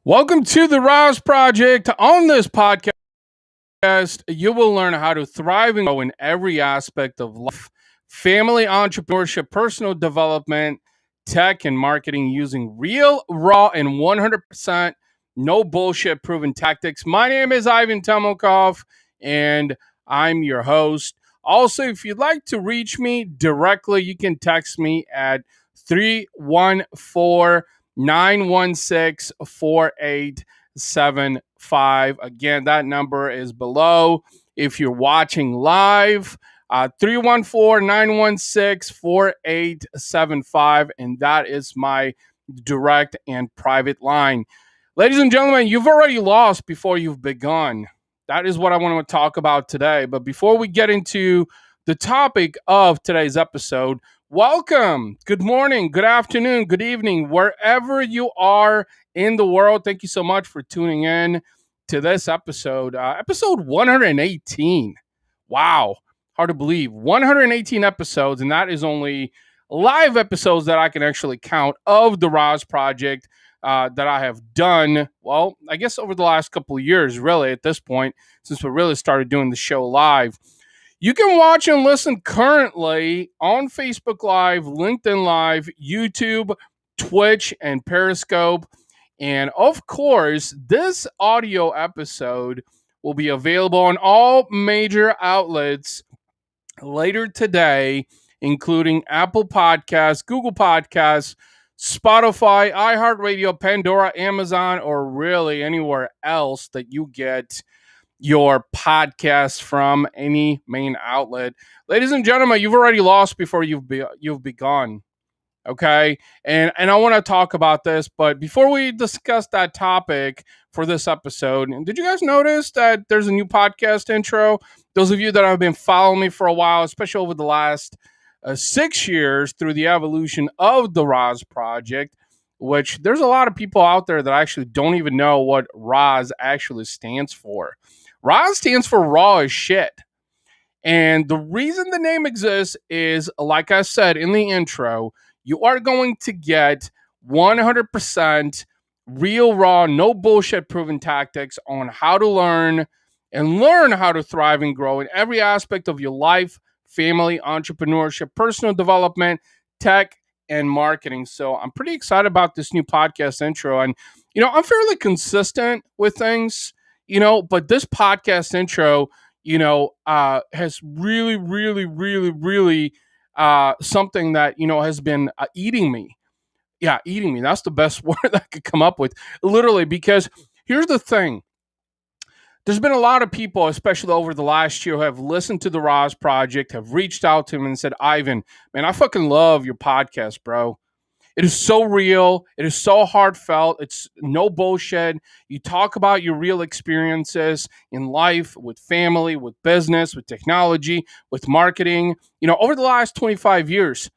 Welcome to the RAS Project. On this podcast, you will learn how to thrive and grow in every aspect of life, family, entrepreneurship, personal development, tech, and marketing using real, raw, and 100% no bullshit proven tactics. My name is Ivan Temelkov, and I'm your host. Also, if you'd like to reach me directly, you can text me at 314-916-4875. Again, that number is below. If you're watching live, 314-916-4875, and that is my direct and private line. Ladies and gentlemen, you've already lost before you've begun. That is what I want to talk about today. But before we get into the topic of today's episode, welcome. Good morning, good afternoon, good evening, wherever you are in the world. Thank you so much for tuning in to this episode. Episode 118. Wow. Hard to believe. 118 episodes, and that is only live episodes that I can actually count of the RAS Project that I have done, well, I guess over the last couple of years, really, at this point, since we really started doing the show live. You can watch and listen currently on Facebook Live, LinkedIn Live, YouTube, Twitch, and Periscope. And of course, this audio episode will be available on all major outlets later today, including Apple Podcasts, Google Podcasts, Spotify, iHeartRadio, Pandora, Amazon, or really anywhere else that you get your podcast from, any main outlet. Ladies and gentlemen, you've already lost before you've begun. Okay, and I want to talk about this, but before we discuss that topic for this episode, did you guys notice that there's a new podcast intro? Those of you that have been following me for a while, especially over the last 6 years through the evolution of the RAS Project, which there's a lot of people out there that actually don't even know what RAS actually stands for. RAS stands for raw as shit. And the reason the name exists is, like I said in the intro, you are going to get 100% real, raw, no bullshit proven tactics on how to learn how to thrive and grow in every aspect of your life, family, entrepreneurship, personal development, tech, and marketing. So I'm pretty excited about this new podcast intro. And, I'm fairly consistent with things, but this podcast intro, has really, really, really, really something that, has been eating me. Yeah, eating me. That's the best word I could come up with, literally, because here's the thing. There's been a lot of people, especially over the last year, who have listened to the RAS Project, have reached out to him and said, Ivan, man, I fucking love your podcast, bro. It is so real. It is so heartfelt. It's no bullshit. You talk about your real experiences in life, with family, with business, with technology, with marketing, over the last 25 years.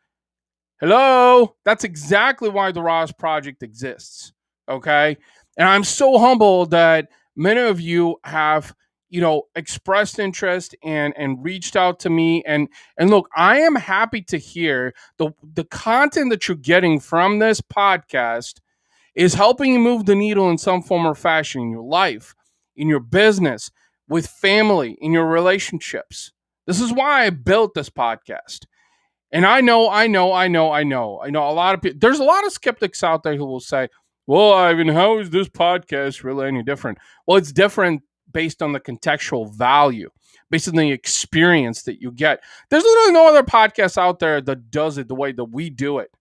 Hello? That's exactly why the RAS Project exists, okay? And I'm so humbled that many of you have, expressed interest and reached out to me. And look, I am happy to hear the content that you're getting from this podcast is helping you move the needle in some form or fashion in your life, in your business, with family, in your relationships. This is why I built this podcast. And I know a lot of people, there's a lot of skeptics out there who will say, well, Ivan, how is this podcast really any different? Well, it's different based on the contextual value, based on the experience that you get. There's literally no other podcast out there that does it the way that we do it.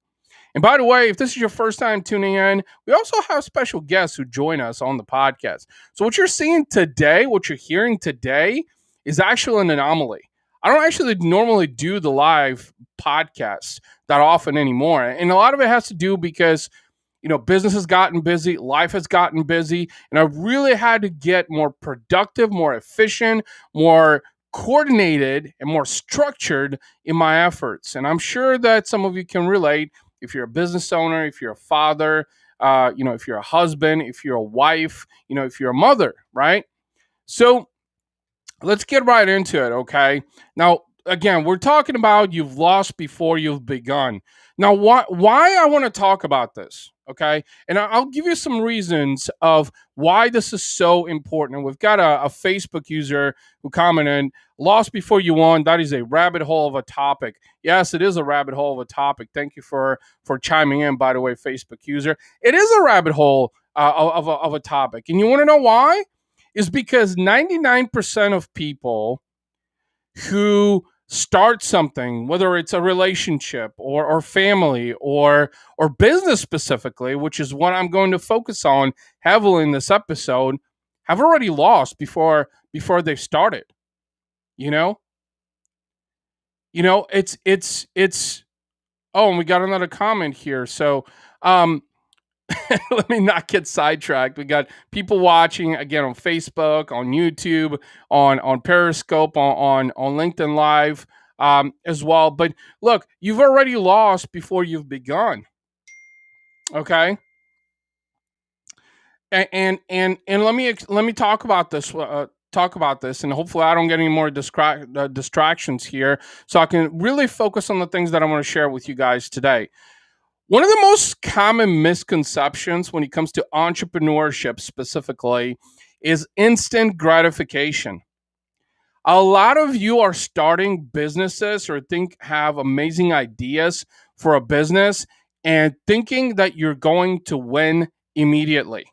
And by the way, if this is your first time tuning in, we also have special guests who join us on the podcast. So what you're seeing today, what you're hearing today, is actually an anomaly. I don't actually normally do the live podcasts that often anymore. And a lot of it has to do because, business has gotten busy, life has gotten busy, and I really had to get more productive, more efficient, more coordinated, and more structured in my efforts. And I'm sure that some of you can relate if you're a business owner, if you're a father, if you're a husband, if you're a wife, if you're a mother, right? So let's get right into it, okay? Now, again, we're talking about you've lost before you've begun. Now, why I want to talk about this, okay? And I'll give you some reasons of why this is so important. And we've got a Facebook user who commented, lost before you won. That is a rabbit hole of a topic. Yes, it is a rabbit hole of a topic. Thank you for chiming in, by the way, Facebook user. It is a rabbit hole of a topic. And you want to know why? Is because 99% of people who start something, whether it's a relationship or family or business specifically, which is what I'm going to focus on heavily in this episode, have already lost before they've started. You know, it's. Oh, and we got another comment here. So, let me not get sidetracked. We got people watching again on Facebook, on YouTube, on Periscope, on LinkedIn Live as well. But look, you've already lost before you've begun. Okay, and let me talk about this. And hopefully I don't get any more distractions here, so I can really focus on the things that I want to share with you guys today. One of the most common misconceptions when it comes to entrepreneurship specifically is instant gratification. A lot of you are starting businesses or have amazing ideas for a business and thinking that you're going to win immediately.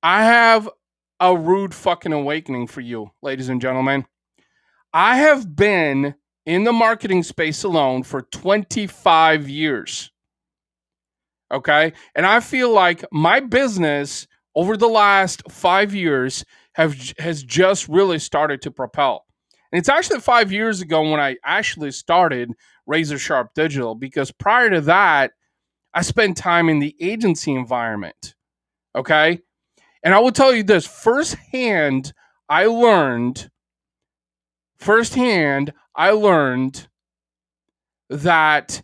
I have a rude fucking awakening for you, ladies and gentlemen. I have been in the marketing space alone for 25 years. Okay. And I feel like my business over the last 5 years has just really started to propel. And it's actually 5 years ago when I actually started Razor Sharp Digital, because prior to that, I spent time in the agency environment. Okay. And I will tell you this I learned that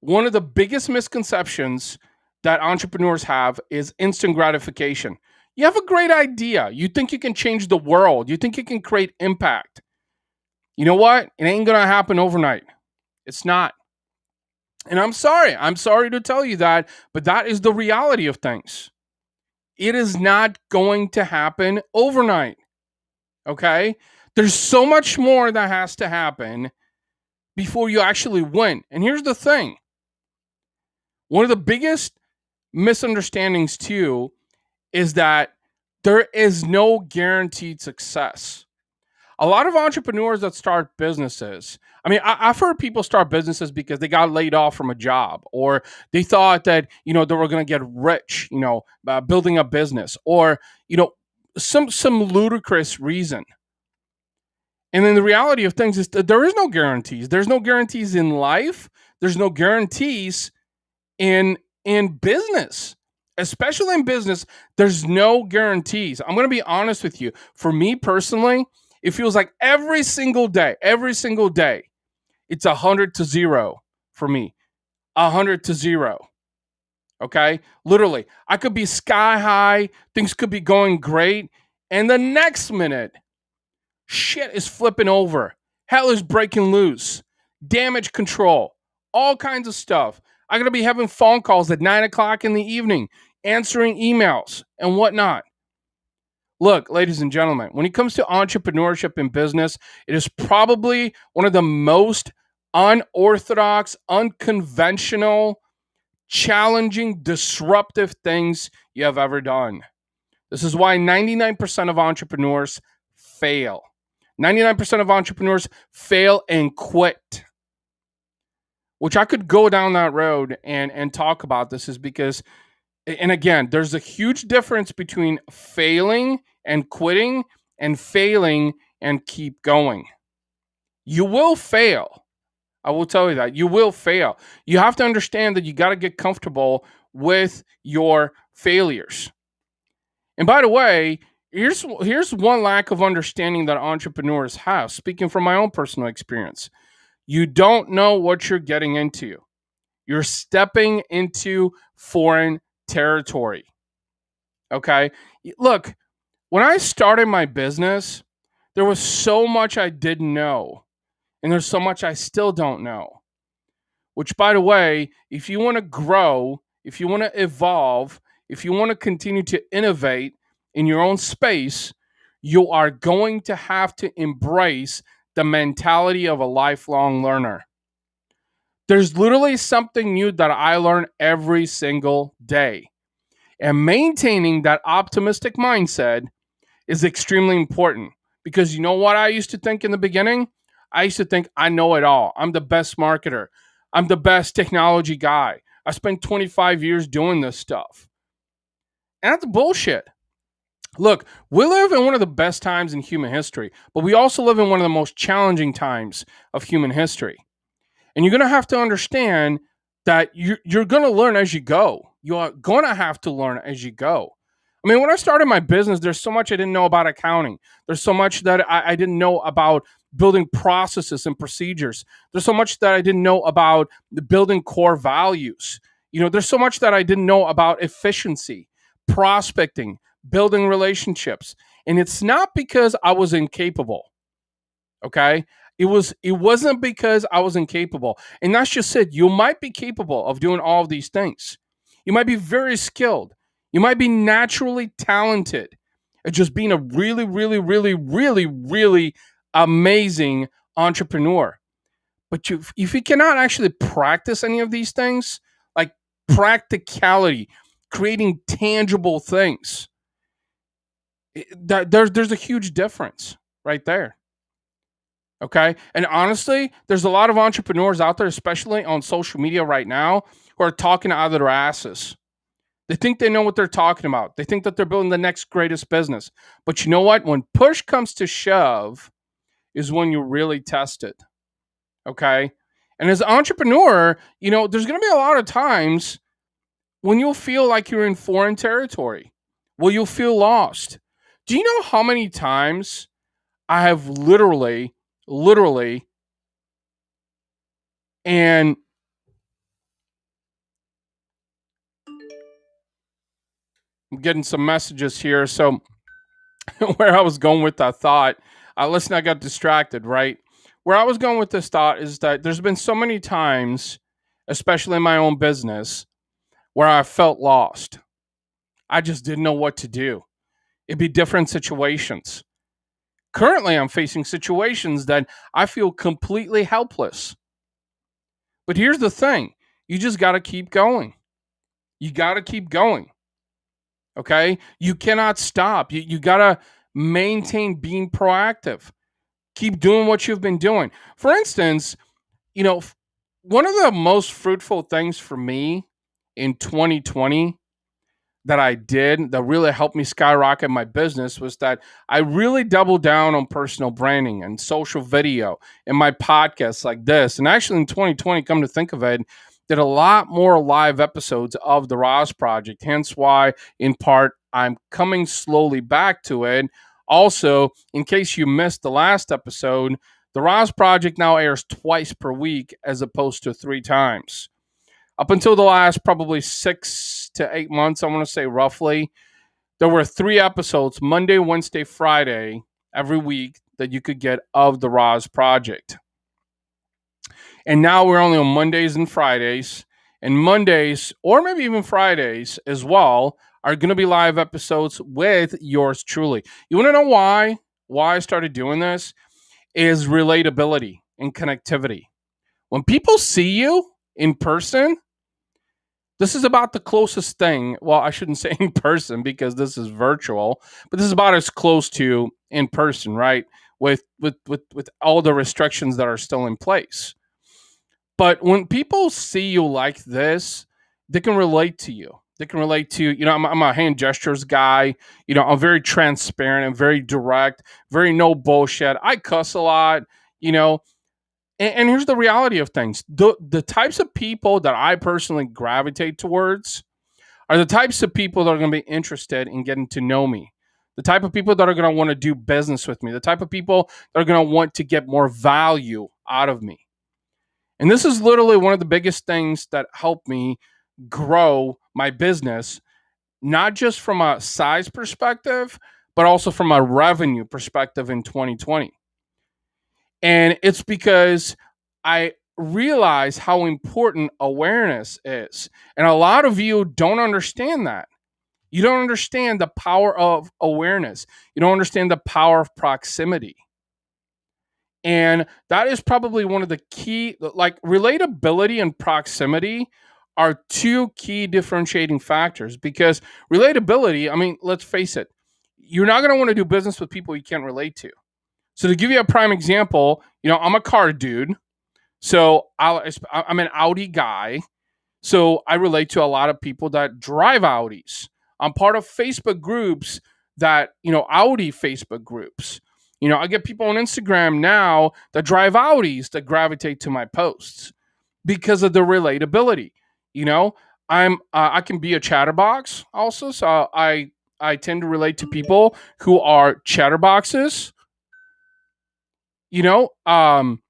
one of the biggest misconceptions that entrepreneurs have is instant gratification. You have a great idea. You think you can change the world. You think you can create impact. You know what? It ain't going to happen overnight. It's not. And I'm sorry. I'm sorry to tell you that, but that is the reality of things. It is not going to happen overnight. Okay? There's so much more that has to happen before you actually win. And here's the thing. One of the biggest misunderstandings too is that there is no guaranteed success. A lot of entrepreneurs that start businesses, I mean, I've heard people start businesses because they got laid off from a job, or they thought that, they were going to get rich, building a business, or, some ludicrous reason. And then the reality of things is that there is no guarantees. There's no guarantees in life. There's no guarantees in business. Especially in business, there's no guarantees. I'm going to be honest with you. For me personally, it feels like every single day, it's 100-0 for me. 100-0. Okay? Literally, I could be sky high, things could be going great, and the next minute, shit is flipping over. Hell is breaking loose. Damage control. All kinds of stuff. I'm going to be having phone calls at 9 o'clock in the evening, answering emails and whatnot. Look, ladies and gentlemen, when it comes to entrepreneurship in business, it is probably one of the most unorthodox, unconventional, challenging, disruptive things you have ever done. This is why 99% of entrepreneurs fail. 99% of entrepreneurs fail and quit. Which I could go down that road and talk about this, is because, and again, there's a huge difference between failing and quitting and failing and keep going. You will fail. I will tell you that. You will fail. You have to understand that you got to get comfortable with your failures. And by the way, here's one lack of understanding that entrepreneurs have, speaking from my own personal experience. You don't know what you're getting into. You're stepping into foreign territory. Okay? Look, when I started my business, there was so much I didn't know. And there's so much I still don't know. Which, by the way, if you want to grow, if you want to evolve, if you want to continue to innovate in your own space, you are going to have to embrace the mentality of a lifelong learner. There's literally something new that I learn every single day. And maintaining that optimistic mindset is extremely important, because you know what I used to think in the beginning? I used to think I know it all. I'm the best marketer. I'm the best technology guy. I spent 25 years doing this stuff. And that's bullshit. Look, we live in one of the best times in human history, but we also live in one of the most challenging times of human history. And you're going to have to understand that you're going to learn as you go. You are going to have to learn as you go. I mean, when I started my business, there's so much I didn't know about accounting. There's so much that I didn't know about building processes and procedures. There's so much that I didn't know about building core values. There's so much that I didn't know about efficiency, prospecting, building relationships. And it's not because I was incapable. Okay? It wasn't because I was incapable. And that's just it. You might be capable of doing all of these things. You might be very skilled. You might be naturally talented at just being a really, really, really, really, really amazing entrepreneur. But if you cannot actually practice any of these things, like practicality, creating tangible things, there's a huge difference right there. Okay. And honestly, there's a lot of entrepreneurs out there, especially on social media right now, who are talking out of their asses. They think they know what they're talking about. They think that they're building the next greatest business. But you know what? When push comes to shove is when you really test it. Okay. And as an entrepreneur, there's going to be a lot of times when you'll feel like you're in foreign territory. Well, you'll feel lost. Do you know how many times I have literally, and I'm getting some messages here. So where I was going with that thought, listen, I got distracted, right? Where I was going with this thought is that there's been so many times, especially in my own business, where I felt lost. I just didn't know what to do. It'd be different situations. Currently, I'm facing situations that I feel completely helpless. But here's the thing. You just got to keep going. You got to keep going. Okay? You cannot stop. You got to maintain being proactive. Keep doing what you've been doing. For instance, one of the most fruitful things for me in 2020 that I did that really helped me skyrocket my business was that I really doubled down on personal branding and social video and my podcasts like this. And actually in 2020, come to think of it, did a lot more live episodes of the RAS Project. Hence why, in part, I'm coming slowly back to it. Also, in case you missed the last episode, the RAS Project now airs twice per week as opposed to 3 times. Up until the last probably 6 to 8 months, I want to say roughly, there were 3 episodes, Monday, Wednesday, Friday, every week that you could get of the RAS Project. And now we're only on Mondays and Fridays. And Mondays, or maybe even Fridays as well, are going to be live episodes with yours truly. You want to know why I started doing this? Is relatability and connectivity. When people see you in person, this is about the closest thing. Well, I shouldn't say in person because this is virtual, but this is about as close to in person, right? With all the restrictions that are still in place. But when people see you like this, they can relate to you. They can relate to, I'm a hand gestures guy. I'm very transparent and very direct, very no bullshit. I cuss a lot, And here's the reality of things. The types of people that I personally gravitate towards are the types of people that are going to be interested in getting to know me. The type of people that are going to want to do business with me. The type of people that are going to want to get more value out of me. And this is literally one of the biggest things that helped me grow my business, not just from a size perspective, but also from a revenue perspective in 2020. And it's because I realize how important awareness is. And a lot of you don't understand that. You don't understand the power of awareness. You don't understand the power of proximity. And that is probably one of the key, like relatability and proximity are two key differentiating factors because relatability, I mean, let's face it, you're not going to want to do business with people you can't relate to. So to give you a prime example, I'm a car dude. So I'm an Audi guy. So I relate to a lot of people that drive Audis. I'm part of Facebook groups that, Audi Facebook groups. I get people on Instagram now that drive Audis that gravitate to my posts because of the relatability. I can be a chatterbox also. So I tend to relate to people who are chatterboxes. You know, um,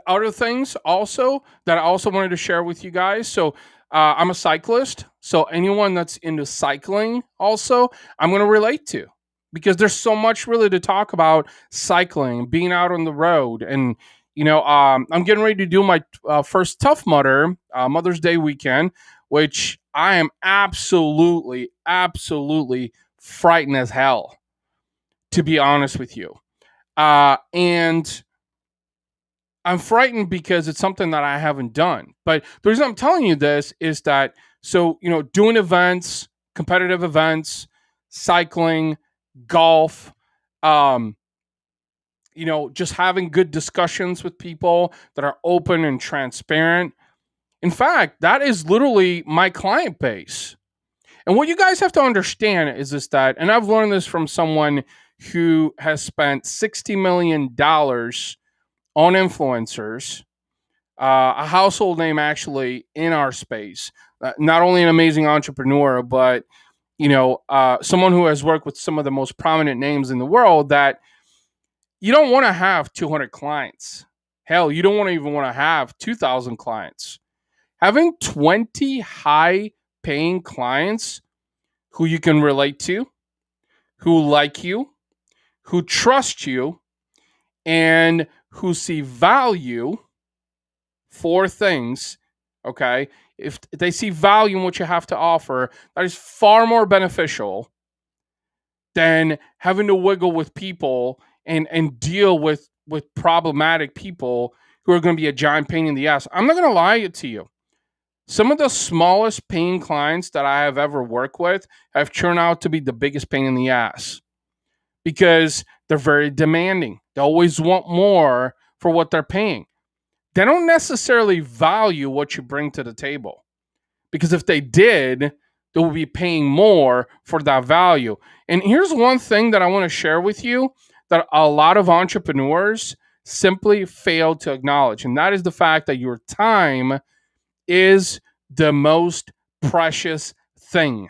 Other things also that I also wanted to share with you guys. So I'm a cyclist. So anyone that's into cycling also, I'm going to relate to because there's so much really to talk about cycling, being out on the road. And, I'm getting ready to do my first Tough Mudder Mother's Day weekend, which I am absolutely, absolutely frightened as hell, to be honest with you. And I'm frightened because it's something that I haven't done. But the reason I'm telling you this is that, so, doing events, competitive events, cycling, golf, um, just having good discussions with people that are open and transparent. In fact, that is literally my client base. And what you guys have to understand is that, and I've learned this from someone who has spent $60 million on influencers, a household name actually in our space. Not only an amazing entrepreneur, but someone who has worked with some of the most prominent names in the world. That you don't want to have 200 clients. Hell, you don't even want to have 2,000 clients. Having 20 high-paying clients who you can relate to, who like you, who trust you, and who see value for things, okay? If they see value in what you have to offer, that is far more beneficial than having to wiggle with people and deal with problematic people who are going to be a giant pain in the ass. I'm not going to lie to you. Some of the smallest paying clients that I have ever worked with have turned out to be the biggest pain in the ass because they're very demanding. They always want more for what they're paying. They don't necessarily value what you bring to the table, because if they did, they would be paying more for that value. And here's one thing that I want to share with you that a lot of entrepreneurs simply fail to acknowledge, and that is the fact that your time is the most precious thing.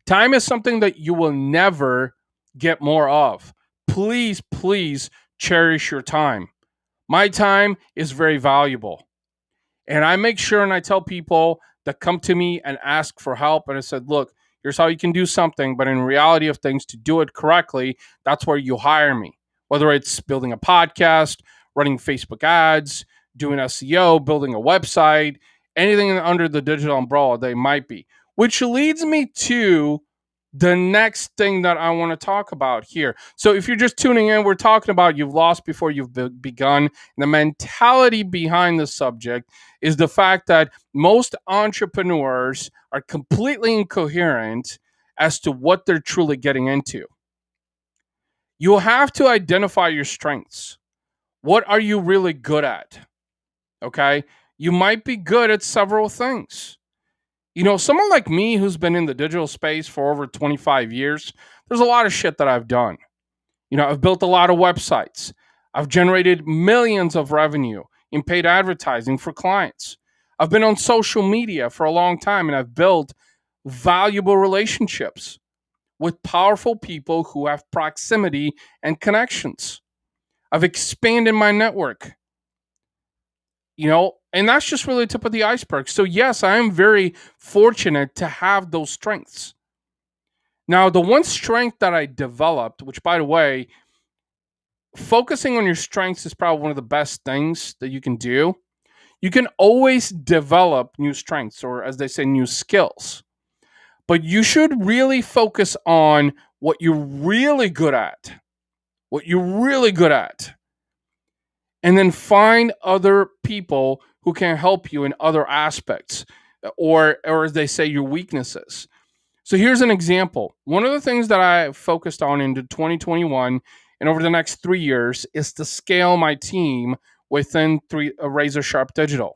Time is something that you will never get more of. Please, please cherish your time. My time is very valuable. And I make sure and I tell people that come to me and ask for help. And I said, look, here's how you can do something. But in reality of things, to do it correctly, that's where you hire me. Whether it's building a podcast, running Facebook ads, doing SEO, building a website, anything under the digital umbrella, they might be. Which leads me to the next thing that I want to talk about here. So if you're just tuning in, we're talking about you've lost before you've begun. The mentality behind the subject is the fact that most entrepreneurs are completely incoherent as to what they're truly getting into. You have to identify your strengths. What are you really good at? Okay? You might be good at several things. Someone like me who's been in the digital space for over 25 years, there's a lot of shit that I've done. I've built a lot of websites. I've generated millions of revenue in paid advertising for clients. I've been on social media for a long time, and I've built valuable relationships with powerful people who have proximity and connections. I've expanded my network. And that's just really the tip of the iceberg. So yes, I am very fortunate to have those strengths. Now, the one strength that I developed, which by the way, focusing on your strengths is probably one of the best things that you can do. You can always develop new strengths, or as they say, new skills. But you should really focus on what you're really good at. What you're really good at. And then find other people who can help you in other aspects, or as they say, your weaknesses. So here's an example. One of the things that I focused on into 2021 and over the next 3 years is to scale my team within Razor Sharp Digital.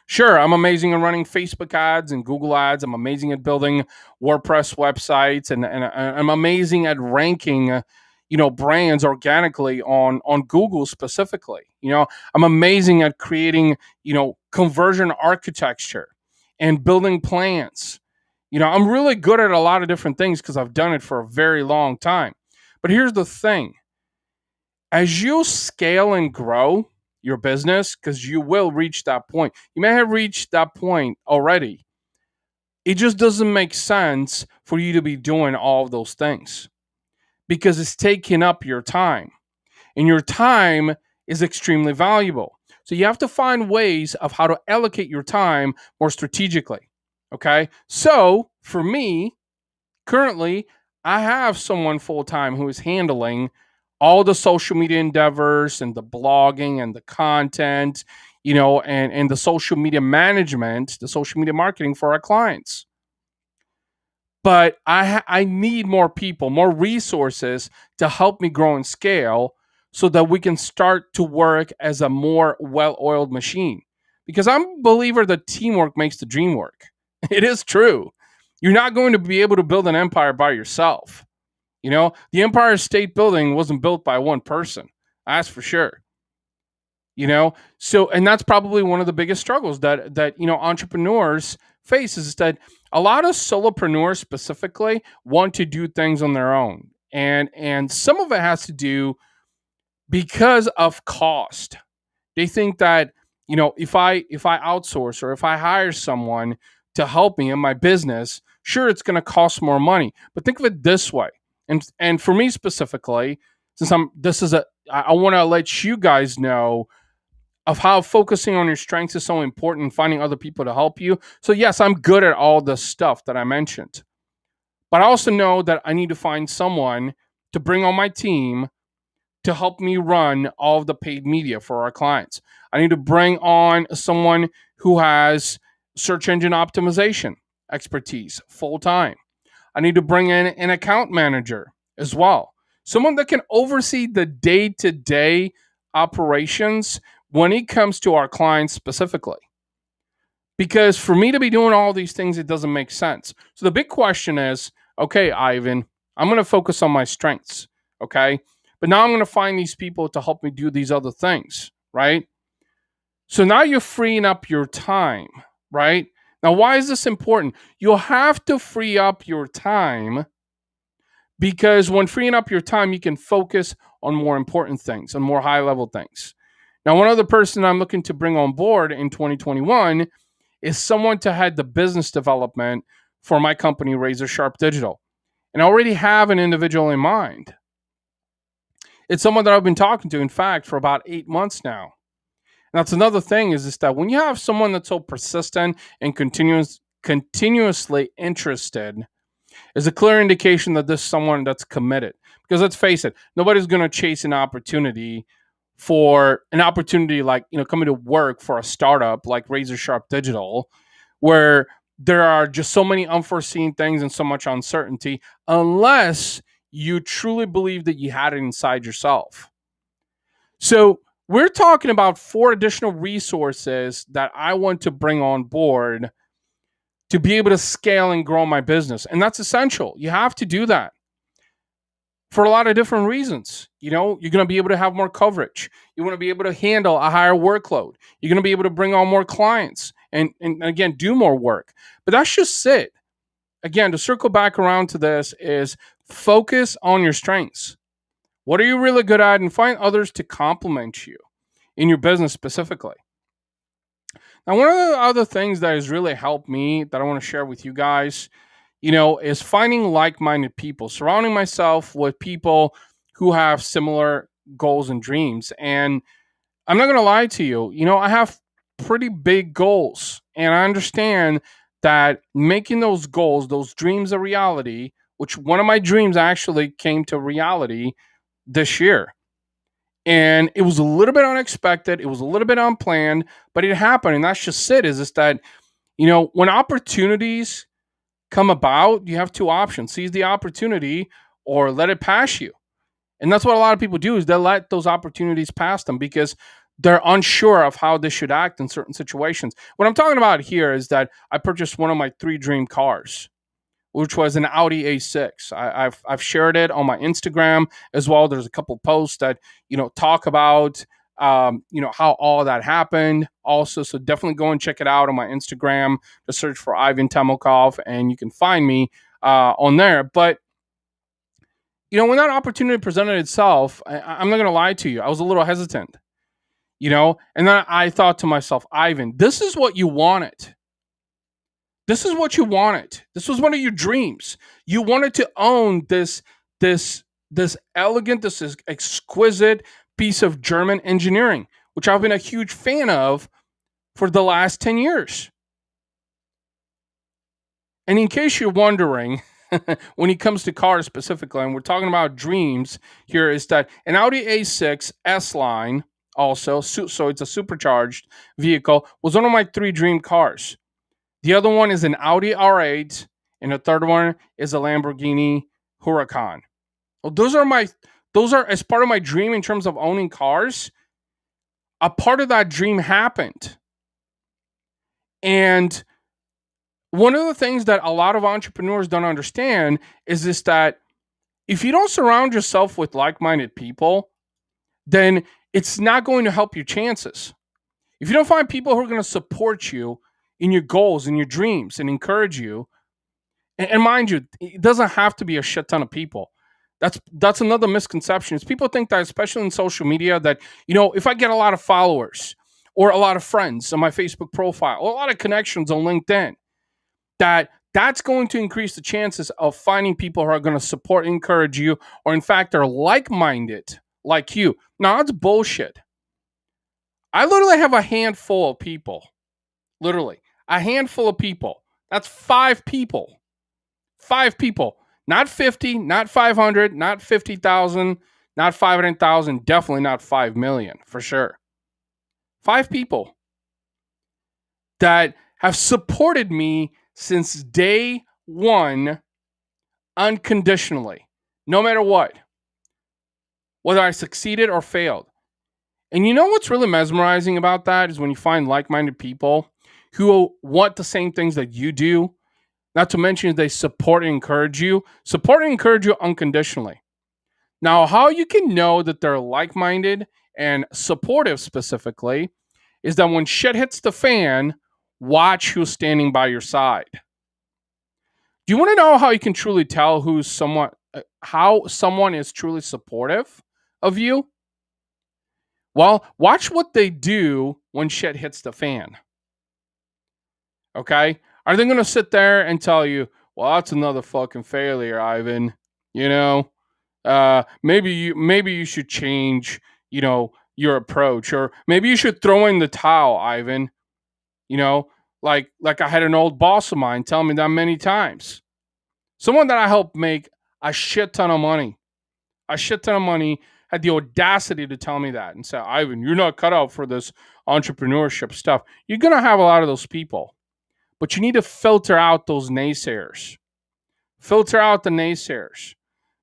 Sure, I'm amazing at running Facebook ads and Google ads. I'm amazing at building WordPress websites, and I'm amazing at ranking, brands organically on Google specifically. I'm amazing at creating, conversion architecture and building plans. I'm really good at a lot of different things because I've done it for a very long time. But here's the thing. As you scale and grow your business, because you will reach that point. You may have reached that point already. It just doesn't make sense for you to be doing all of those things because it's taking up your time. And your time is extremely valuable. So you have to find ways of how to allocate your time more strategically. Okay? So for me, currently, I have someone full-time who is handling all the social media endeavors and the blogging and the content, and the social media management, the social media marketing for our clients. But I need more people, more resources to help me grow and scale so that we can start to work as a more well-oiled machine. Because I'm a believer that teamwork makes the dream work. It is true. You're not going to be able to build an empire by yourself. The Empire State Building wasn't built by one person. That's for sure. So, and that's probably one of the biggest struggles that entrepreneurs face is that a lot of solopreneurs specifically want to do things on their own. And some of it has to do because of cost. They think that, if I outsource or if I hire someone to help me in my business, sure, it's going to cost more money. But think of it this way. And for me specifically, since I want to let you guys know of how focusing on your strengths is so important and finding other people to help you. So yes, I'm good at all the stuff that I mentioned. But I also know that I need to find someone to bring on my team to help me run all of the paid media for our clients. I need to bring on someone who has search engine optimization expertise full time. I need to bring in an account manager as well. Someone that can oversee the day-to-day operations when it comes to our clients specifically. Because for me to be doing all these things, it doesn't make sense. So the big question is, okay, Ivan, I'm going to focus on my strengths, okay? But now I'm going to find these people to help me do these other things, right? So now you're freeing up your time, right? Now, why is this important? You'll have to free up your time because when freeing up your time, you can focus on more important things, on more high-level things. Now, one other person I'm looking to bring on board in 2021 is someone to head the business development for my company, Razor Sharp Digital. And I already have an individual in mind. It's someone that I've been talking to, in fact, for about 8 months now. And that's another thing is that when you have someone that's so persistent and continuously interested, is a clear indication that this is someone that's committed. Because let's face it, nobody's going to chase an opportunity like, coming to work for a startup like Razor Sharp Digital, where there are just so many unforeseen things and so much uncertainty, unless you truly believe that you had it inside yourself. So we're talking about 4 additional resources that I want to bring on board to be able to scale and grow my business. And that's essential. You have to do that for a lot of different reasons. You're going to be able to have more coverage. You want to be able to handle a higher workload. You're going to be able to bring on more clients and again, do more work. But that's just it. Again, to circle back around to this is focus on your strengths. What are you really good at? And find others to complement you in your business specifically. Now, one of the other things that has really helped me that I want to share with you guys, is finding like-minded people, surrounding myself with people who have similar goals and dreams. And I'm not going to lie to you. I have pretty big goals, and I understand that making those goals, those dreams a reality, which one of my dreams actually came to reality this year. And it was a little bit unexpected. It was a little bit unplanned, but it happened. And that's just it, is that, when opportunities come about, you have two options: seize the opportunity or let it pass you. And that's what a lot of people do, is they let those opportunities pass them because they're unsure of how they should act in certain situations. What I'm talking about here is that I purchased one of my 3 dream cars, which was an Audi A6. I've shared it on my Instagram as well. There's a couple posts that talk about how all that happened. Also, so definitely go and check it out on my Instagram. Just search for Ivan Temelkov, and you can find me on there. But when that opportunity presented itself, I'm not going to lie to you, I was a little hesitant. And then I thought to myself, Ivan, this is what you wanted. This is what you wanted. This was one of your dreams. You wanted to own this elegant, this exquisite piece of German engineering, which I've been a huge fan of for the last 10 years. And in case you're wondering, when it comes to cars specifically, and we're talking about dreams here, is that an Audi A6 S-Line, also, so it's a supercharged vehicle, was one of my 3 dream cars. The other one is an Audi R8, and the third one is a Lamborghini Huracan. Well, those are as part of my dream in terms of owning cars. A part of that dream happened. And one of the things that a lot of entrepreneurs don't understand is this, that if you don't surround yourself with like-minded people, then it's not going to help your chances. If you don't find people who are going to support you in your goals and your dreams and encourage you, and mind you, it doesn't have to be a shit ton of people. That's another misconception. Is people think that, especially in social media, that if I get a lot of followers or a lot of friends on my Facebook profile or a lot of connections on LinkedIn, that's going to increase the chances of finding people who are going to support, encourage you, or in fact are like-minded like you. Now, that's bullshit. I literally have a handful of people. Literally, a handful of people. That's 5 people. 5 people. Not 50, not 500, not 50,000, not 500,000, definitely not 5 million, for sure. 5 people that have supported me since day one, unconditionally, no matter what, whether I succeeded or failed. And what's really mesmerizing about that is when you find like-minded people who want the same things that you do, not to mention they support and encourage you unconditionally. Now, how you can know that they're like-minded and supportive specifically is that when shit hits the fan, watch who's standing by your side. Do you want to know how you can truly tell how someone is truly supportive of you? Well, watch what they do when shit hits the fan. Okay? Are they going to sit there and tell you, well, that's another fucking failure, Ivan? Maybe you should change, your approach, or maybe you should throw in the towel, Ivan. Like I had an old boss of mine tell me that many times. Someone that I helped make a shit ton of money, had the audacity to tell me that and say, Ivan, you're not cut out for this entrepreneurship stuff. You're going to have a lot of those people, but you need to filter out those naysayers. Filter out the naysayers,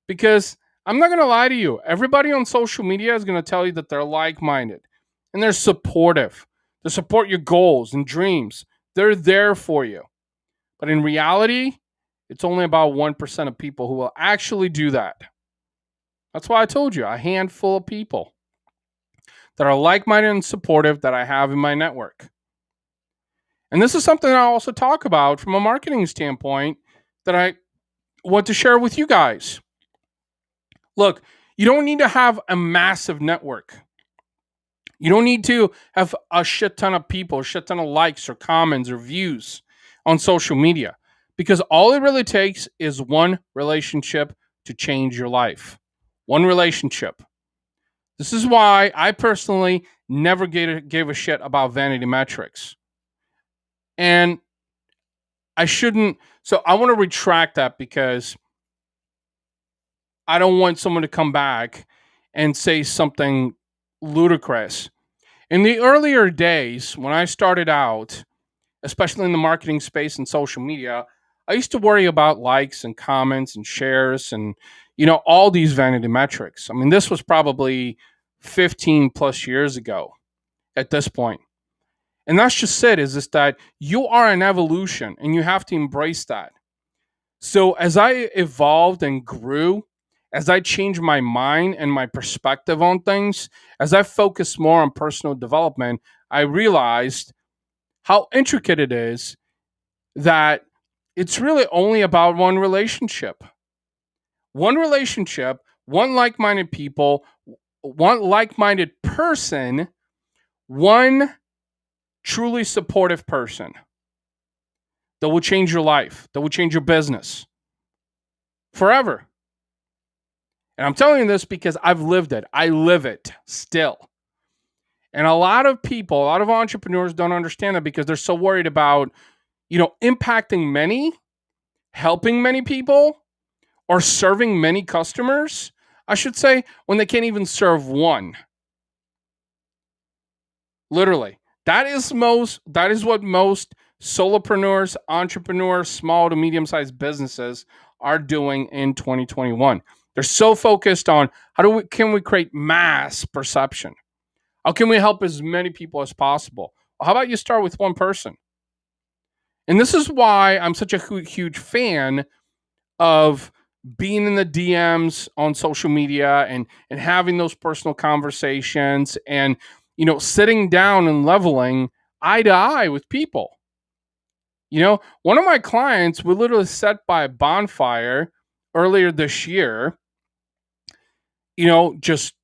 because I'm not going to lie to you. Everybody on social media is going to tell you that they're like-minded and they're supportive. They support your goals and dreams. They're there for you. But in reality, it's only about 1% of people who will actually do that. That's why I told you, a handful of people that are like-minded and supportive that I have in my network. And this is something I also talk about from a marketing standpoint that I want to share with you guys. Look, you don't need to have a massive network. You don't need to have a shit ton of people, a shit ton of likes or comments or views on social media, because all it really takes is one relationship to change your life. One relationship. This is why I personally never gave a shit about vanity metrics. And I shouldn't. So I want to retract that because I don't want someone to come back and say something ludicrous. In the earlier days, when I started out, especially in the marketing space and social media, I used to worry about likes and comments and shares and, all these vanity metrics. I mean, this was probably 15 plus years ago at this point. And that's just it, is that you are an evolution and you have to embrace that. So as I evolved and grew, as I changed my mind and my perspective on things, as I focused more on personal development, I realized how intricate it is, that it's really only about one relationship. One relationship, one like minded people, one like minded person, one truly supportive person that will change your life, that will change your business forever. And I'm telling you this because I've lived it. I live it still. And a lot of people, a lot of entrepreneurs don't understand that because they're so worried about, impacting many, helping many people, or serving many customers, I should say, when they can't even serve one. Literally. That is what most solopreneurs, entrepreneurs, small to medium-sized businesses are doing in 2021. They're so focused on can we create mass perception? How can we help as many people as possible? Well, how about you start with one person? And this is why I'm such a huge fan of being in the DMs on social media and having those personal conversations and, sitting down and leveling eye to eye with people. One of my clients, we literally sat by a bonfire earlier this year, just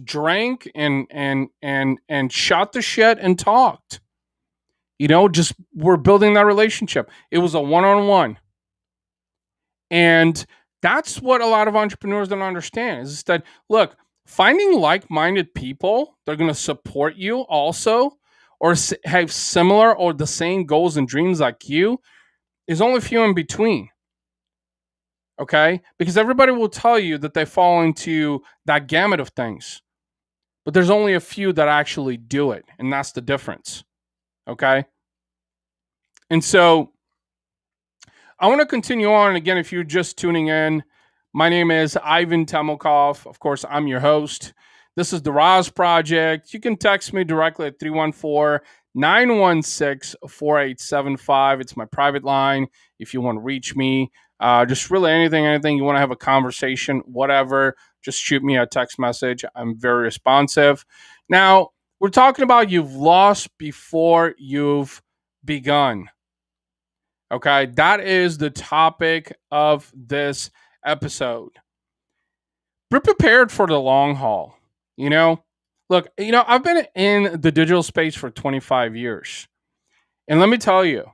drank and shot the shit and talked. Just we're building that relationship. It was a one-on-one. And that's what a lot of entrepreneurs don't understand, is that, look, finding like-minded people that are going to support you also, or have similar or the same goals and dreams like you, is only few in between. Okay? Because everybody will tell you that they fall into that gamut of things. But there's only a few that actually do it. And that's the difference. Okay? And so I want to continue on. And again, if you're just tuning in, my name is Ivan Temelkov. Of course, I'm your host. This is the RAS Project. You can text me directly at 314-916-4875. It's my private line if you want to reach me. Just really anything you want to have a conversation, whatever, just shoot me a text message. I'm very responsive. Now, we're talking about you've lost before you've begun. Okay, that is the topic of this episode. Be prepared for the long haul. Look, I've been in the digital space for 25 years. And let me tell you,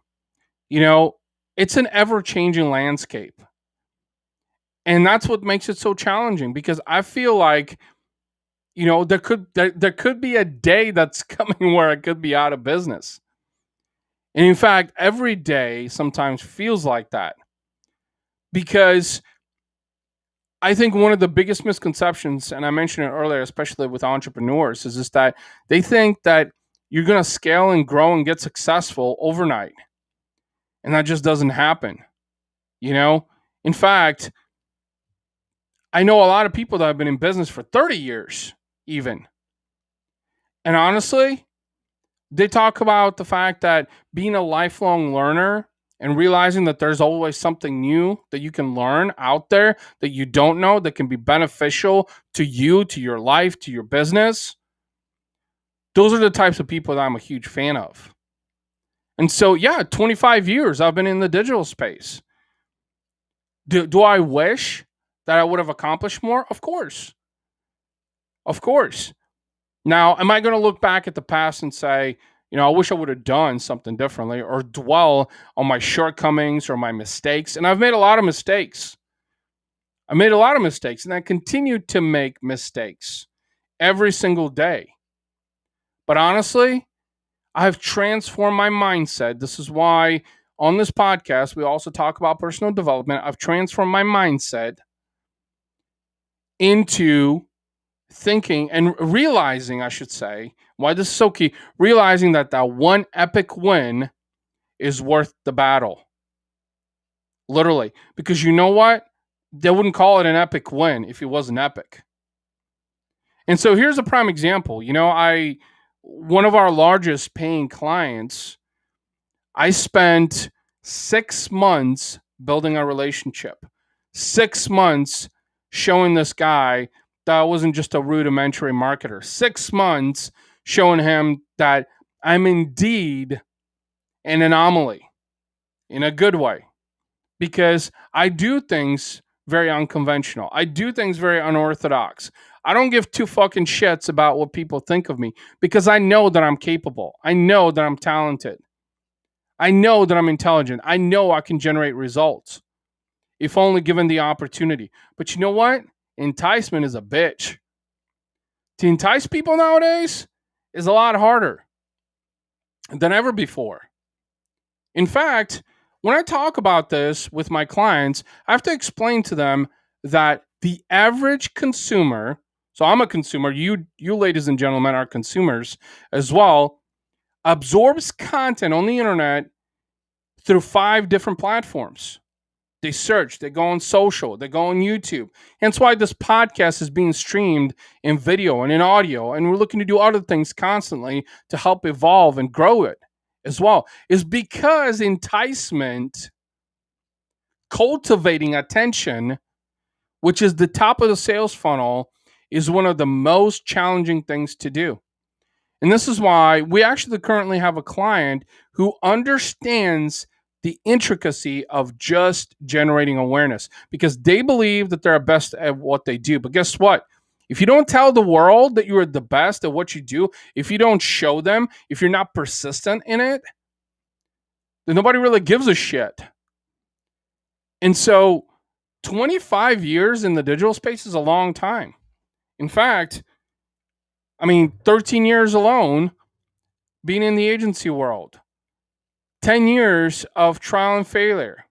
it's an ever-changing landscape. And that's what makes it so challenging, because I feel like, there could be a day that's coming where I could be out of business. And in fact, every day sometimes feels like that. Because I think one of the biggest misconceptions, and I mentioned it earlier, especially with entrepreneurs, is that they think that you're going to scale and grow and get successful overnight. And that just doesn't happen. In fact, I know a lot of people that have been in business for 30 years, even. And honestly, they talk about the fact that being a lifelong learner and realizing that there's always something new that you can learn out there that you don't know, that can be beneficial to you, to your life, to your business. Those are the types of people that I'm a huge fan of. And so, 25 years I've been in the digital space. Do I wish that I would have accomplished more? Of course. Of course. Now, am I going to look back at the past and say, I wish I would have done something differently, or dwell on my shortcomings or my mistakes? And I've made a lot of mistakes. And I continue to make mistakes. every single day. But honestly, I've transformed my mindset. This is why on this podcast, we also talk about personal development. I've transformed my mindset into thinking and realizing, I should say, why this is so key, realizing that that one epic win is worth the battle. Literally. Because you know what? They wouldn't call it an epic win if it wasn't epic. And so here's a prime example. One of our largest paying clients, I spent 6 months building a relationship, 6 months showing this guy that I wasn't just a rudimentary marketer, 6 months showing him that I'm indeed an anomaly in a good way, because I do things very unconventional. I do things very unorthodox. I don't give two fucking shits about what people think of me, because I know that I'm capable. I know that I'm talented. I know that I'm intelligent. I know I can generate results if only given the opportunity. But you know what? Enticement is a bitch. To entice people nowadays is a lot harder than ever before. In fact, when I talk about this with my clients, I have to explain to them that the average consumer, so I'm a consumer, you ladies and gentlemen are consumers as well, absorbs content on the internet through 5 different platforms. They search, they go on social, they go on YouTube. Hence why this podcast is being streamed in video and in audio, and we're looking to do other things constantly to help evolve and grow it as well, is because enticement, cultivating attention, which is the top of the sales funnel, is one of the most challenging things to do. And this is why we actually currently have a client who understands the intricacy of just generating awareness, because they believe that they're best at what they do. But guess what? If you don't tell the world that you are the best at what you do, if you don't show them, if you're not persistent in it, then nobody really gives a shit. And so 25 years in the digital space is a long time. In fact, 13 years alone being in the agency world, 10 years of trial and failure,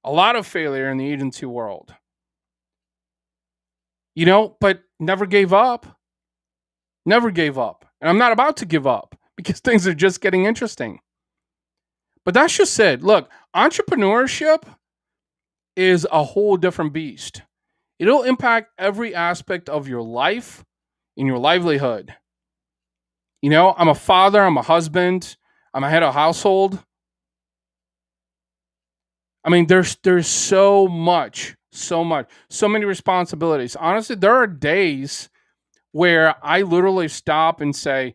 a lot of failure in the agency world, but never gave up. Never gave up. And I'm not about to give up, because things are just getting interesting. But that's just it. Look, entrepreneurship is a whole different beast. It'll impact every aspect of your life and your livelihood. I'm a father, I'm a husband, I'm a head of household. There's so many responsibilities. Honestly, there are days where I literally stop and say,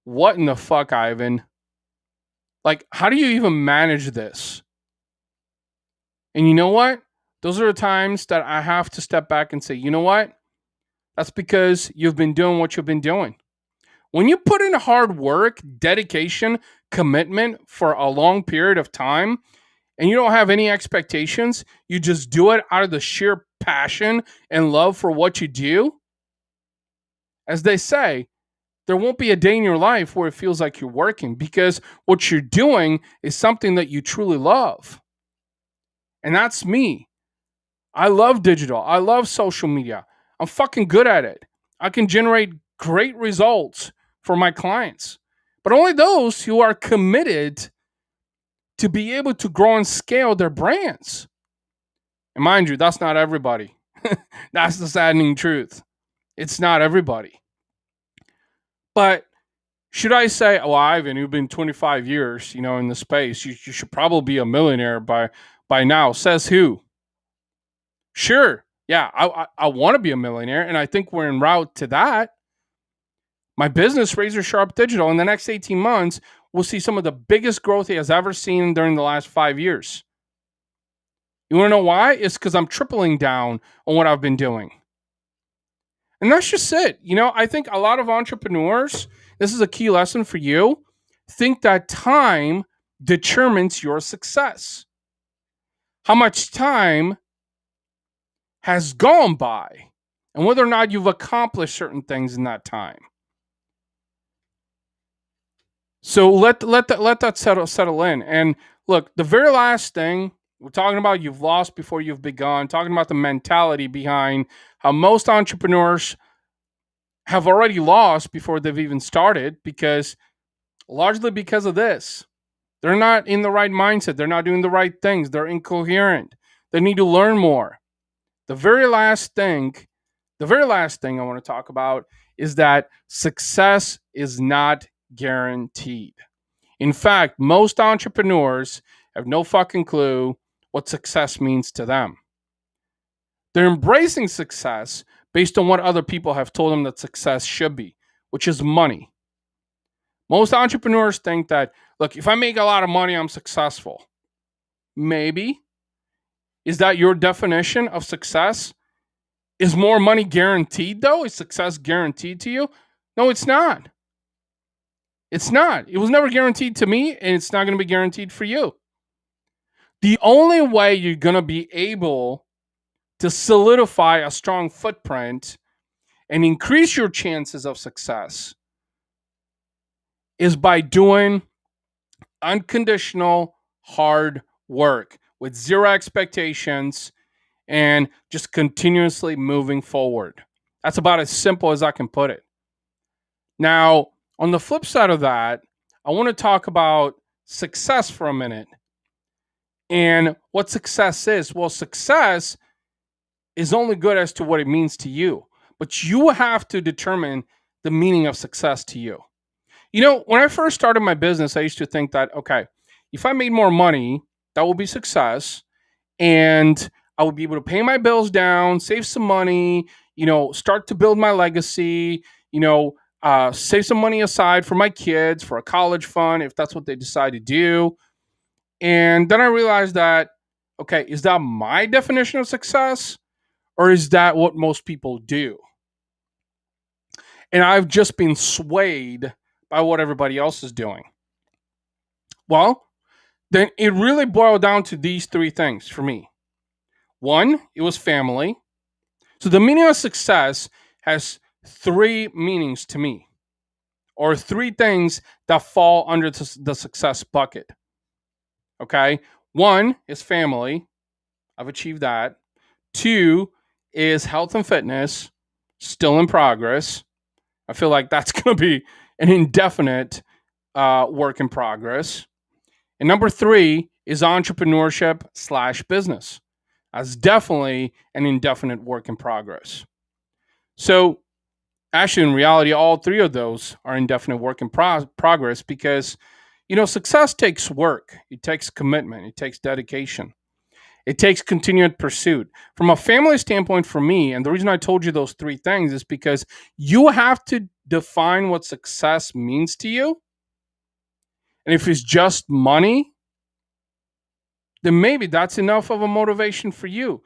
what in the fuck, Ivan? Like, how do you even manage this? And you know what? Those are the times that I have to step back and say, you know what? That's because you've been doing what you've been doing. When you put in hard work, dedication, commitment for a long period of time, and you don't have any expectations, you just do it out of the sheer passion and love for what you do, as they say, there won't be a day in your life where it feels like you're working, because what you're doing is something that you truly love. And that's me. I love digital. I love social media. I'm fucking good at it. I can generate great results for my clients, but only those who are committed to be able to grow and scale their brands. And mind you, that's not everybody. That's the saddening truth. It's not everybody. But should I say, oh, Ivan, you've been 25 years, in the space, you should probably be a millionaire by now. Says who? Sure. Yeah, I want to be a millionaire, and I think we're en route to that. My business, Razor Sharp Digital, in the next 18 months, will see some of the biggest growth he has ever seen during the last 5 years. You want to know why? It's because I'm tripling down on what I've been doing. And that's just it. I think a lot of entrepreneurs, this is a key lesson for you, think that time determines your success. How much time has gone by and whether or not you've accomplished certain things in that time. So let that settle in. And look, the very last thing we're talking about, you've lost before you've begun. Talking about the mentality behind how most entrepreneurs have already lost before they've even started, largely because of this. They're not in the right mindset. They're not doing the right things. They're incoherent. They need to learn more. The very last thing I want to talk about is that success is not guaranteed. In fact, most entrepreneurs have no fucking clue what success means to them. They're embracing success based on what other people have told them that success should be, which is money. Most entrepreneurs think that, look, if I make a lot of money, I'm successful. Maybe. Is that your definition of success? Is more money guaranteed, though? Is success guaranteed to you? No, it's not. It's not. It was never guaranteed to me, and it's not going to be guaranteed for you. The only way you're going to be able to solidify a strong footprint and increase your chances of success is by doing unconditional hard work with zero expectations and just continuously moving forward. That's about as simple as I can put it. Now, on the flip side of that, I want to talk about success for a minute and what success is. Well, success is only good as to what it means to you, but you have to determine the meaning of success to you. You know, when I first started my business, I used to think that, okay, if I made more money, that would be success, and I would be able to pay my bills down, save some money, start to build my legacy, save some money aside for my kids, for a college fund, if that's what they decide to do. And then I realized that, okay, is that my definition of success, or is that what most people do? And I've just been swayed by what everybody else is doing. Well, then it really boiled down to these three things for me. One, it was family. So the meaning of success has three meanings to me, or three things that fall under the success bucket. Okay? One is family. I've achieved that. Two is health and fitness, still in progress. I feel like that's going to be an indefinite work in progress. And number three is entrepreneurship/business. That's definitely an indefinite work in progress. So actually, in reality, all three of those are indefinite work in progress because, success takes work. It takes commitment. It takes dedication. It takes continued pursuit. From a family standpoint for me, and the reason I told you those three things is because you have to define what success means to you. And if it's just money, then maybe that's enough of a motivation for you.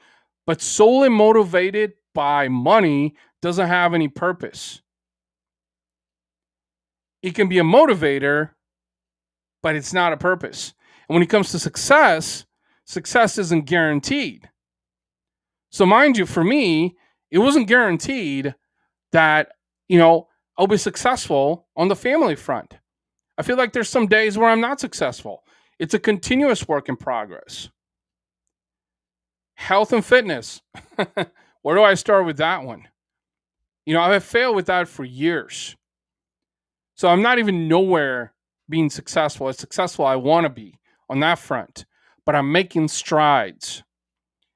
But solely motivated by money doesn't have any purpose. It can be a motivator, but it's not a purpose. And when it comes to success isn't guaranteed. So mind you, for me, it wasn't guaranteed that, I'll be successful on the family front. I feel like there's some days where I'm not successful. It's a continuous work in progress. Health and fitness. Where do I start with that one? I have failed with that for years. So I'm not even nowhere being successful as successful I want to be on that front. But I'm making strides.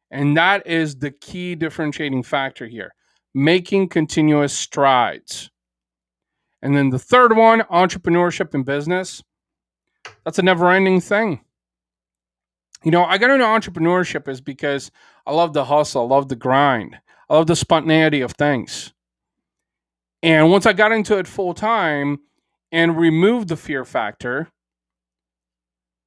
And that is the key differentiating factor here. Making continuous strides. And then the third one, entrepreneurship and business. That's a never-ending thing. I got into entrepreneurship is because I love the hustle, I love the grind, I love the spontaneity of things. And once I got into it full time and removed the fear factor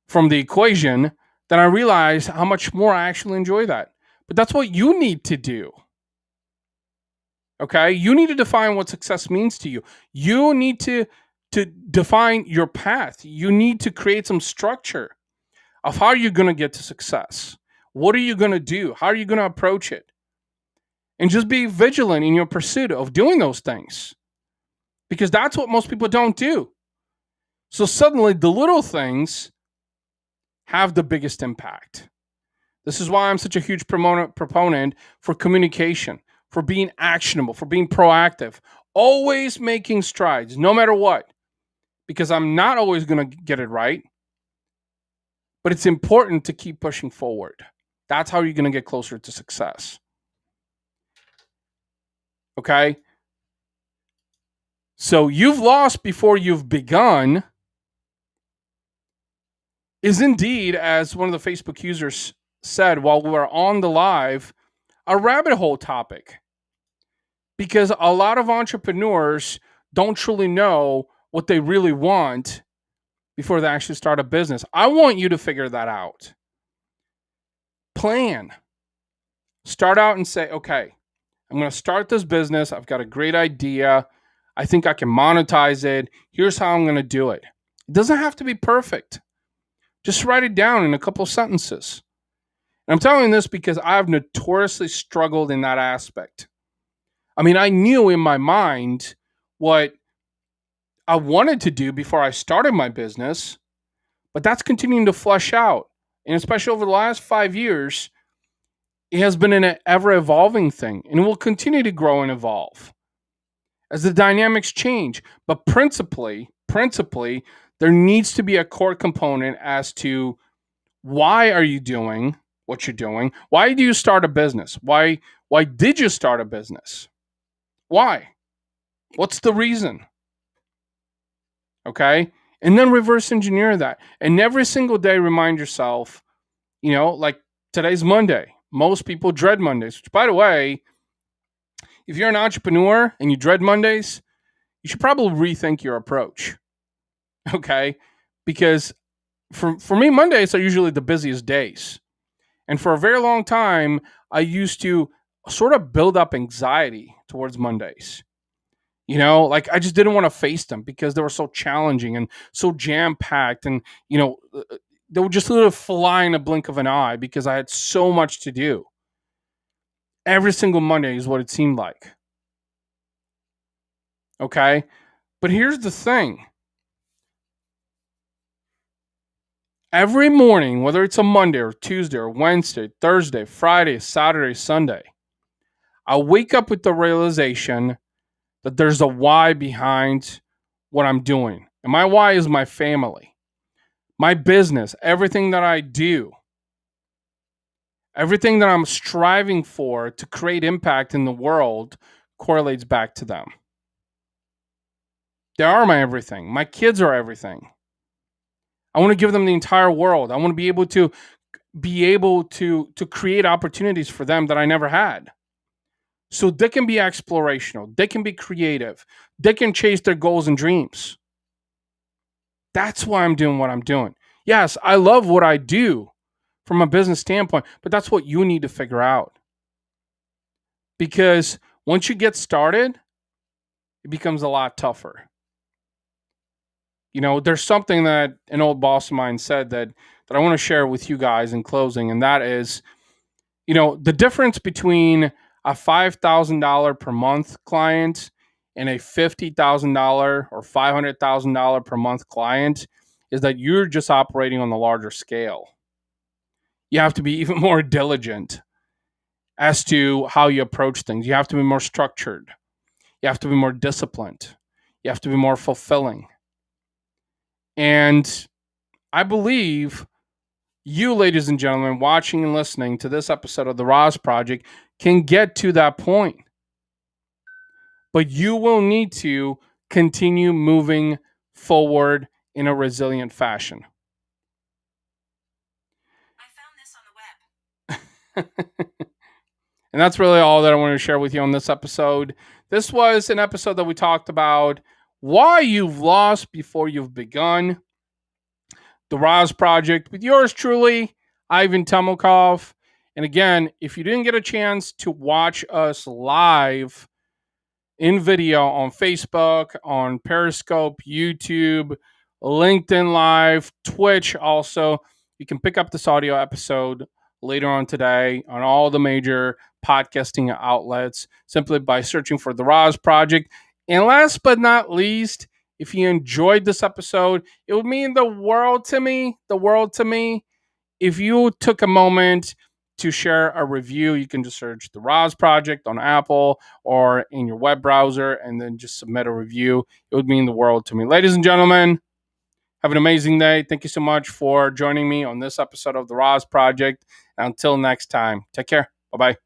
from the equation, then I realized how much more I actually enjoy that. But that's what you need to do. Okay? You need to define what success means to you. You need to define your path. You need to create some structure of how you're going to get to success. What are you going to do? How are you going to approach it? and just be vigilant in your pursuit of doing those things, because that's what most people don't do. So suddenly the little things have the biggest impact. This is why I'm such a huge proponent for communication, for being actionable, for being proactive, always making strides, no matter what, because I'm not always going to get it right, but it's important to keep pushing forward. That's how you're going to get closer to success. Okay? So you've lost before you've begun is indeed, as one of the Facebook users said while we were on the live, a rabbit hole topic. Because a lot of entrepreneurs don't truly know what they really want before they actually start a business. I want you to figure that out. Plan. Start out and say, okay, I'm going to start this business. I've got a great idea. I think I can monetize it. Here's how I'm going to do it. It doesn't have to be perfect. Just write it down in a couple sentences. And I'm telling you this because I've notoriously struggled in that aspect. I mean, I knew in my mind what I wanted to do before I started my business, but that's continuing to flesh out. And especially over the last 5 years, it has been an ever evolving thing, and it will continue to grow and evolve as the dynamics change. But principally, there needs to be a core component as to why are you doing what you're doing? Why do you start a business? Why did you start a business? Why? What's the reason? Okay? And then reverse engineer that. And every single day remind yourself, like today's Monday. Most people dread Mondays, which, by the way, if you're an entrepreneur and you dread Mondays, you should probably rethink your approach. Okay? Because for me, Mondays are usually the busiest days. And for a very long time, I used to sort of build up anxiety towards Mondays. Like I just didn't want to face them because they were so challenging and so jam-packed. And, they would just literally fly in a blink of an eye because I had so much to do. Every single Monday is what it seemed like. Okay? But here's the thing. Every morning, whether it's a Monday or Tuesday or Wednesday, Thursday, Friday, Saturday, Sunday, I wake up with the realization that there's a why behind what I'm doing. And my why is my family, my business, everything that I do, everything that I'm striving for to create impact in the world correlates back to them. They are my everything. My kids are everything. I want to give them the entire world. I want to be able to create opportunities for them that I never had. So they can be explorational. They can be creative. They can chase their goals and dreams. That's why I'm doing what I'm doing. Yes, I love what I do from a business standpoint, but that's what you need to figure out. Because once you get started, it becomes a lot tougher. There's something that an old boss of mine said that I want to share with you guys in closing, and that is, the difference between a $5,000 per month client and a $50,000 or $500,000 per month client is that you're just operating on the larger scale. You have to be even more diligent as to how you approach things. You have to be more structured. You have to be more disciplined. You have to be more fulfilling. And I believe you, ladies and gentlemen, watching and listening to this episode of the RAS Project can get to that point. But you will need to continue moving forward in a resilient fashion. I found this on the web. And that's really all that I want to share with you on this episode. This was an episode that we talked about why you've lost before you've begun. The RAS Project with yours truly, Ivan Temelkov. And again, if you didn't get a chance to watch us live in video on Facebook, on Periscope, YouTube, LinkedIn Live, Twitch also, you can pick up this audio episode later on today on all the major podcasting outlets simply by searching for the RAS Project. And last but not least, if you enjoyed this episode, it would mean the world to me, if you took a moment to share a review. You can just search the RAS Project on Apple or in your web browser and then just submit a review. It would mean the world to me. Ladies and gentlemen, have an amazing day. Thank you so much for joining me on this episode of the RAS Project. Until next time, take care. Bye-bye.